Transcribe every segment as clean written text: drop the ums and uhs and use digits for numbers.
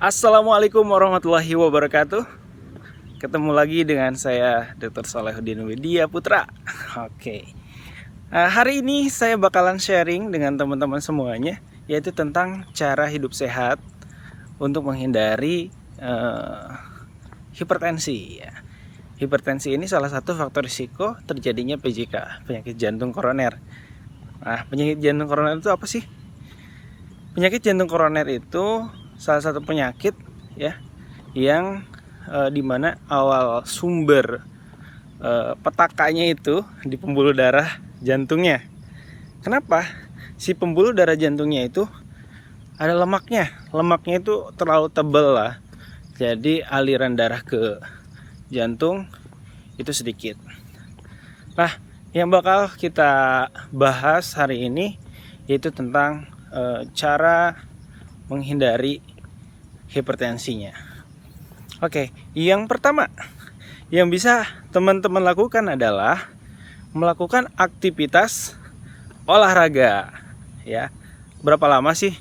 Assalamualaikum warahmatullahi wabarakatuh. Ketemu lagi dengan saya Dr. Salehuddin Widya Putra. Oke. Hari ini saya bakalan sharing dengan teman-teman semuanya, yaitu tentang cara hidup sehat untuk menghindari hipertensi. Hipertensi ini salah satu faktor risiko terjadinya PJK, penyakit jantung koroner. Penyakit jantung koroner itu apa sih? Penyakit jantung koroner itu salah satu penyakit ya yang dimana awal sumber petakanya itu di pembuluh darah jantungnya. Kenapa? Si pembuluh darah jantungnya itu ada lemaknya. Lemaknya itu terlalu tebal lah. Jadi aliran darah ke jantung itu sedikit. Nah, yang bakal kita bahas hari ini yaitu tentang cara menghindari hipertensinya. Oke, yang pertama yang bisa teman-teman lakukan adalah melakukan aktivitas olahraga. Ya, berapa lama sih?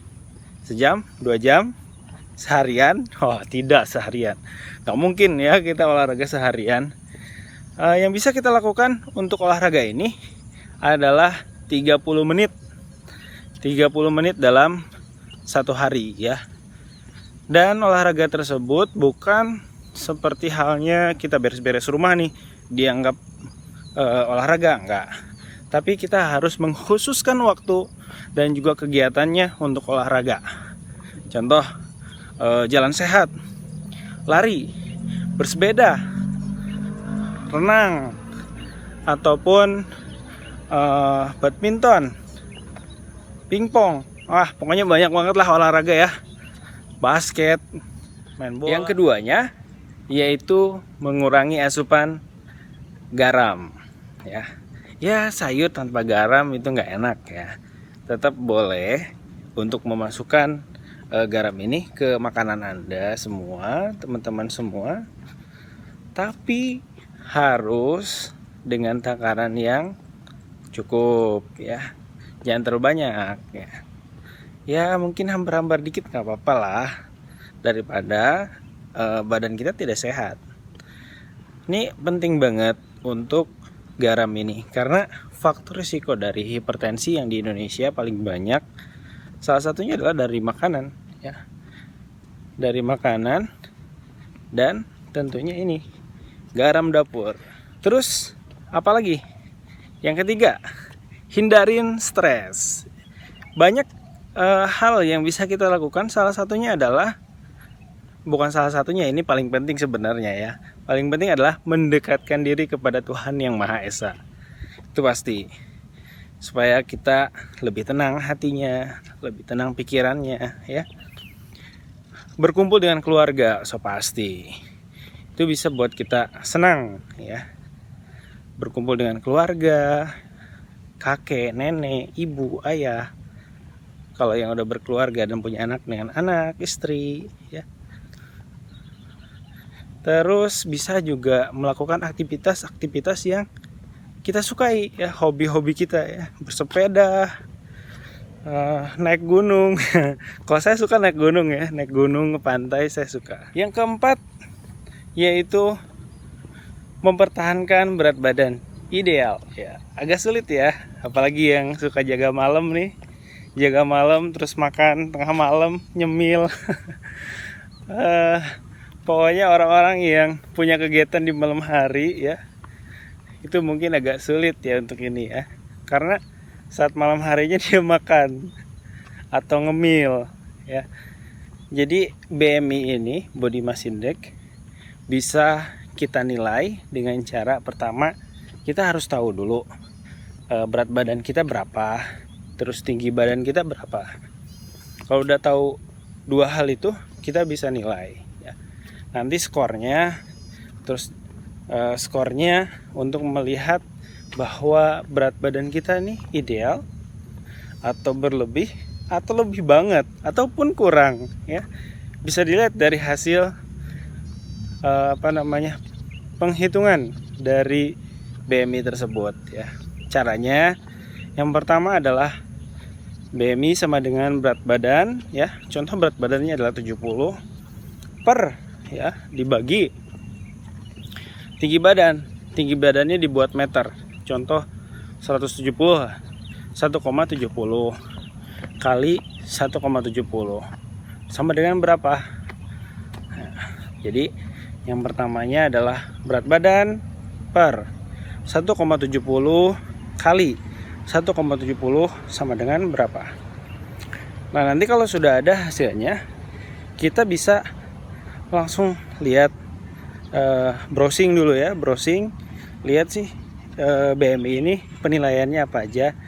Sejam, 2 jam, seharian? Oh, tidak seharian. Nggak mungkin ya kita olahraga seharian. Yang bisa kita lakukan untuk olahraga ini adalah 30 menit. 30 menit dalam satu hari ya. Dan olahraga tersebut bukan seperti halnya kita beres-beres rumah nih dianggap olahraga, enggak. Tapi kita harus mengkhususkan waktu dan juga kegiatannya untuk olahraga. Contoh jalan sehat, lari, bersepeda, renang, ataupun badminton, pingpong. Pokoknya banyak banget lah olahraga ya. Basket, main bola. Yang keduanya yaitu mengurangi asupan garam ya. Ya, sayur tanpa garam itu nggak enak ya. Tetap boleh untuk memasukkan garam ini ke makanan Anda semua, teman-teman semua. Tapi harus dengan takaran yang cukup ya. Jangan terlalu banyak ya. Ya mungkin hambar-hambar dikit gak apa-apa lah, daripada badan kita tidak sehat. Ini penting banget untuk garam ini, karena faktor risiko dari hipertensi yang di Indonesia paling banyak salah satunya adalah dari makanan ya. Dari makanan dan tentunya ini garam dapur. Terus apalagi? Yang ketiga, hindarin stres. Banyak hal yang bisa kita lakukan, salah satunya adalah, bukan salah satunya, ini paling penting sebenarnya ya. Paling penting adalah mendekatkan diri kepada Tuhan Yang Maha Esa. Itu pasti. Supaya kita lebih tenang hatinya, lebih tenang pikirannya ya. Berkumpul dengan keluarga, so pasti. Itu bisa buat kita senang ya. Berkumpul dengan keluarga, kakek, nenek, ibu, ayah. Kalau yang udah berkeluarga dan punya anak, dengan anak, istri ya. Terus bisa juga melakukan aktivitas-aktivitas yang kita sukai ya, hobi-hobi kita ya, bersepeda, naik gunung. Kalau saya suka naik gunung ya, naik gunung ke pantai saya suka. Yang keempat yaitu mempertahankan berat badan ideal ya. Agak sulit ya, apalagi yang suka jaga malam nih. Jaga malam terus makan tengah malam, nyemil. Pokoknya orang-orang yang punya kegiatan di malam hari ya, itu mungkin agak sulit ya untuk ini ya. Karena saat malam harinya dia makan atau ngemil ya. Jadi BMI ini, Body Mass Index, bisa kita nilai dengan cara pertama, kita harus tahu dulu berat badan kita berapa, terus tinggi badan kita berapa. Kalau udah tahu dua hal itu, kita bisa nilai ya. Nanti skornya, terus skornya untuk melihat bahwa berat badan kita nih ideal atau berlebih atau lebih banget ataupun kurang ya. Bisa dilihat dari hasil penghitungan dari BMI tersebut ya. Caranya yang pertama adalah BMI sama dengan berat badan ya. Contoh berat badannya adalah 70, per ya dibagi tinggi badan. Tinggi badannya dibuat meter. Contoh 170 1,70 kali 1,70 sama dengan berapa? Nah, jadi yang pertamanya adalah berat badan per 1,70 kali 1,70 sama dengan berapa. Nah, nanti kalau sudah ada hasilnya, kita bisa langsung lihat, browsing dulu ya, browsing, lihat sih BMI ini penilaiannya apa aja,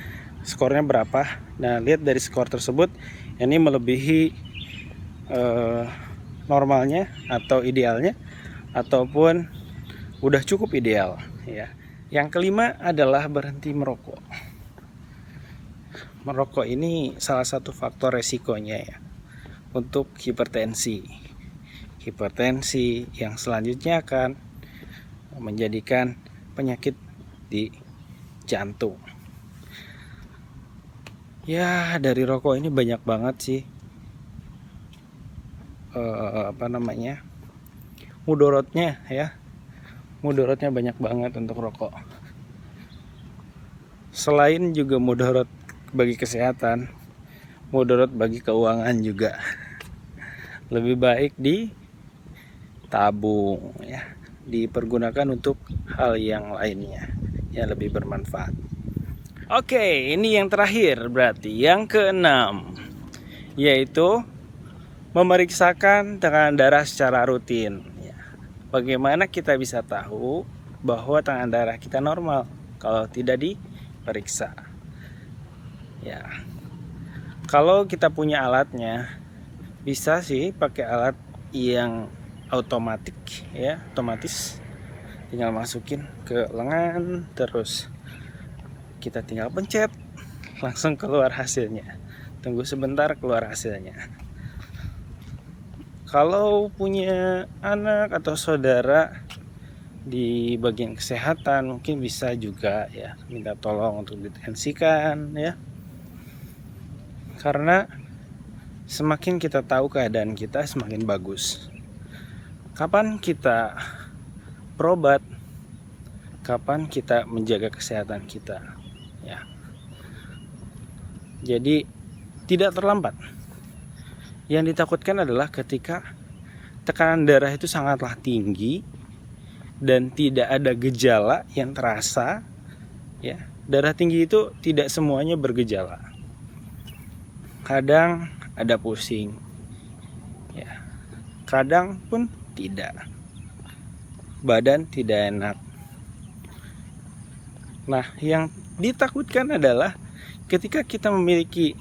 skornya berapa. Nah, lihat dari skor tersebut, ini melebihi normalnya atau idealnya, ataupun udah cukup ideal ya. Yang kelima adalah berhenti merokok. Merokok ini salah satu faktor resikonya ya untuk hipertensi. Hipertensi yang selanjutnya akan menjadikan penyakit di jantung. Ya, dari rokok ini banyak banget sih mudorotnya ya. Mudorotnya banyak banget untuk rokok. Selain juga mudorot bagi kesehatan, mudorot bagi keuangan juga. Lebih baik ditabung ya, dipergunakan untuk hal yang lainnya yang lebih bermanfaat. Oke, ini yang terakhir, berarti yang keenam, yaitu memeriksakan tekanan darah secara rutin. Bagaimana kita bisa tahu bahwa tekanan darah kita normal kalau tidak diperiksa? Ya, kalau kita punya alatnya, bisa sih pakai alat yang otomatis ya, otomatis. Tinggal masukin ke lengan, terus kita tinggal pencet, langsung keluar hasilnya. Tunggu sebentar, keluar hasilnya. Kalau punya anak atau saudara di bagian kesehatan, mungkin bisa juga ya minta tolong untuk ditensikan ya. Karena semakin kita tahu keadaan kita, semakin bagus. Kapan kita berobat? Kapan kita menjaga kesehatan kita ya. Jadi tidak terlambat. Yang ditakutkan adalah ketika tekanan darah itu sangatlah tinggi dan tidak ada gejala yang terasa ya. Darah tinggi itu tidak semuanya bergejala. Kadang ada pusing ya. Kadang pun tidak. Badan tidak enak. Nah, yang ditakutkan adalah ketika kita memiliki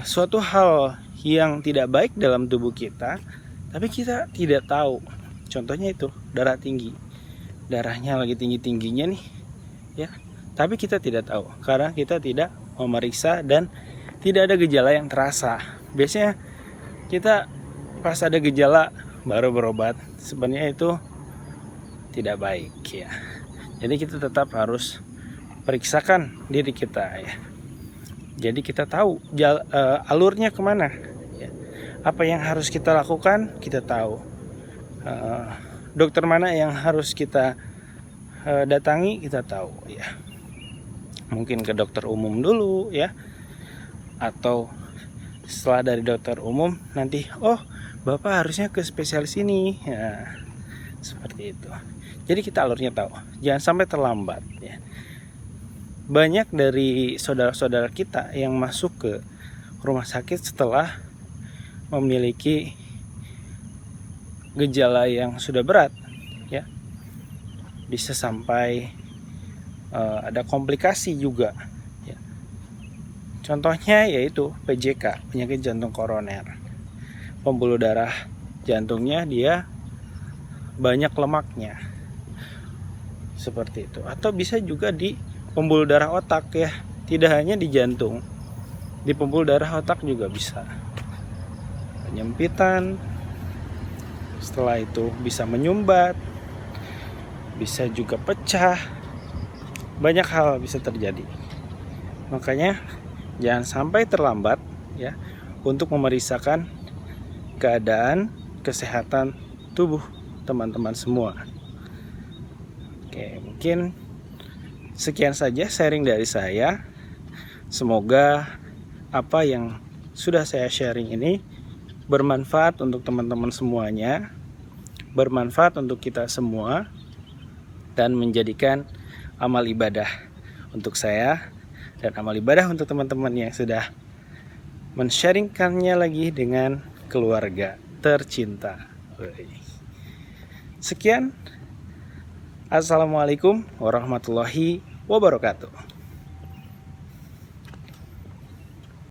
suatu hal yang tidak baik dalam tubuh kita, tapi kita tidak tahu. Contohnya itu darah tinggi, darahnya lagi tinggi-tingginya nih ya, tapi kita tidak tahu karena kita tidak memeriksa dan tidak ada gejala yang terasa. Biasanya kita pas ada gejala baru berobat, sebenarnya itu tidak baik ya. Jadi kita tetap harus periksakan diri kita ya. Jadi kita tahu alurnya kemana ya. Apa yang harus kita lakukan, kita tahu. Dokter mana yang harus kita datangi, kita tahu ya. Mungkin ke dokter umum dulu ya. Atau setelah dari dokter umum nanti, oh Bapak harusnya ke spesialis ini ya. Seperti itu. Jadi kita alurnya tahu. Jangan sampai terlambat ya. Banyak dari saudara-saudara kita yang masuk ke rumah sakit setelah memiliki gejala yang sudah berat ya. Bisa sampai ada komplikasi juga ya. Contohnya yaitu PJK, penyakit jantung koroner. Pembuluh darah jantungnya dia banyak lemaknya. Seperti itu. Atau bisa juga di pembuluh darah otak ya, tidak hanya di jantung, di pembuluh darah otak juga bisa penyempitan, setelah itu bisa menyumbat, bisa juga pecah, banyak hal bisa terjadi. Makanya jangan sampai terlambat ya untuk memeriksakan keadaan kesehatan tubuh teman-teman semua. Oke, mungkin sekian saja sharing dari saya. Semoga apa yang sudah saya sharing ini bermanfaat untuk teman-teman semuanya, bermanfaat untuk kita semua, dan menjadikan amal ibadah untuk saya dan amal ibadah untuk teman-teman yang sudah men-sharingkannya lagi dengan keluarga tercinta. Sekian. Assalamualaikum warahmatullahi wabarakatuh.